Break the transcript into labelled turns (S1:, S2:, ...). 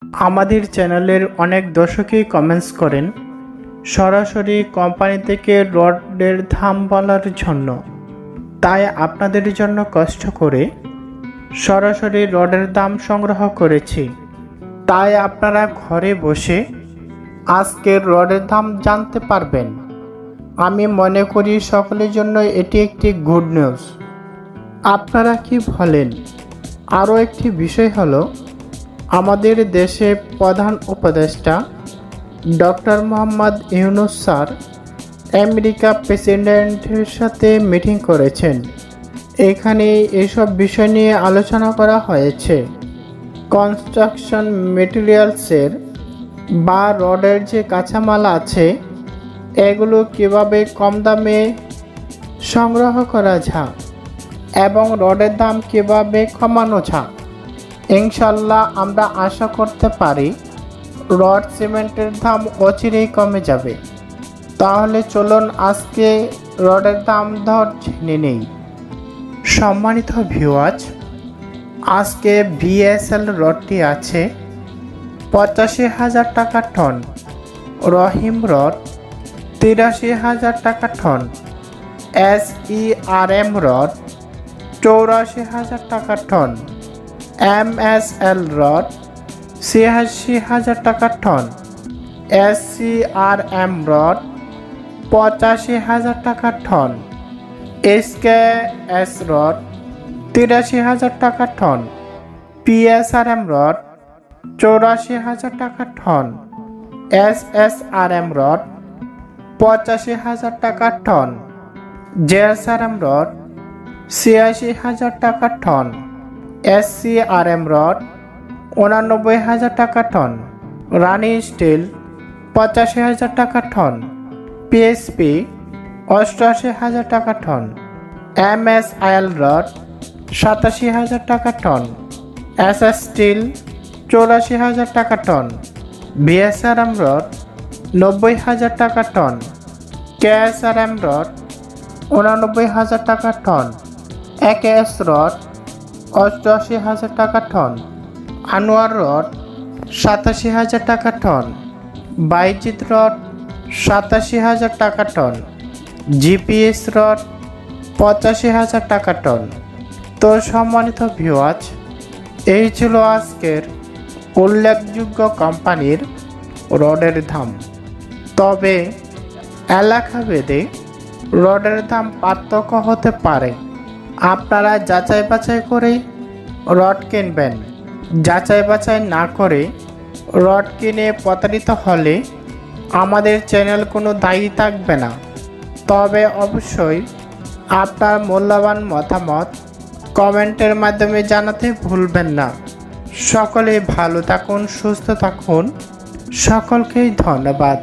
S1: আমাদের চ্যানেলের অনেক দর্শকই কমেন্টস করেন সরাসরি কোম্পানি থেকে রডের দাম বলার জন্য। তাই আপনাদের জন্য কষ্ট করে সরাসরি রডের দাম সংগ্রহ করেছি। তাই আপনারা ঘরে বসে আজকের রডের দাম জানতে পারবেন। আমি মনে করি সকলের জন্য এটি একটি গুড নিউজ। আপনারা কি বলেন? আরও একটি বিষয় হলো, আমাদের দেশে প্রধান উপদেষ্টা doctor Mohammad Yunus sir America প্রেসিডেন্টের সাথে মিটিং করেছেন। এখানে এসব বিষয় নিয়ে আলোচনা করা হয়েছে। কনস্ট্রাকশন মেটেরিয়ালসের বা রডের যে কাঁচামাল আছে এগুলো কিভাবে কম দামে সংগ্রহ করা যায় এবং রডের দাম কিভাবে কমানো যায়। ইনশাল্লাহ আমরা আশা করতে পারি রড সিমেন্টের দাম অচিরেই কমে যাবে। তাহলে চলুন আজকে রডের দাম দর জেনে নেই। সম্মানিত ভিউয়ার্স, আজকে বিএসএল রডটি আছে 85,000 টাকা টন, রহিম রড 83,000 টাকা টন, SERM রড 84,000 টাকা টন, MSL রড 86,000 টাকা টন, SCRM রড 85,000 টাকা টন, SKS রড 83,000 টাকা টন, PSRM রড 84,000 টাকা টন, SSRM রড 85,000 টাকা টন, JSRM রড 86,000 টাকা টন, SCRM রড 89,000 টাকা টন, রানি স্টিল 85,000 টাকা টন, PSP 88,000 টাকা টন, MSIL রড 87,000 টাকা টন, SS স্টিল 84,000 টাকা টন, BSRM রড 90,000 টাকা টন, KSRM রড 89,000 টাকা টন, AKS রড 88,000 টাকা টন, আনোয়ার রড 87,000 টাকা টন, বাইজিৎ রড 87,000 টাকা টন, GPS রড 85,000 টাকা টন। তো সম্মানিত ভিউয়ার্স, এই ছিল আজকের উল্লেখযোগ্য কোম্পানির রডের দাম। তবে এলাকাভেদে রডের দাম পার্থক্য হতে পারে। আপনারা যাচাই বাছাই করে রড কিনবেন। যাচাই বাছাই না করে রড কিনে প্রতারিত হলে আমাদের চ্যানেল কোনো দায়ী থাকবে না। তবে অবশ্যই আপনার মূল্যবান মতামত কমেন্টের মাধ্যমে জানাতে ভুলবেন না। সকলে ভালো থাকুন, সুস্থ থাকুন। সকলকেই ধন্যবাদ।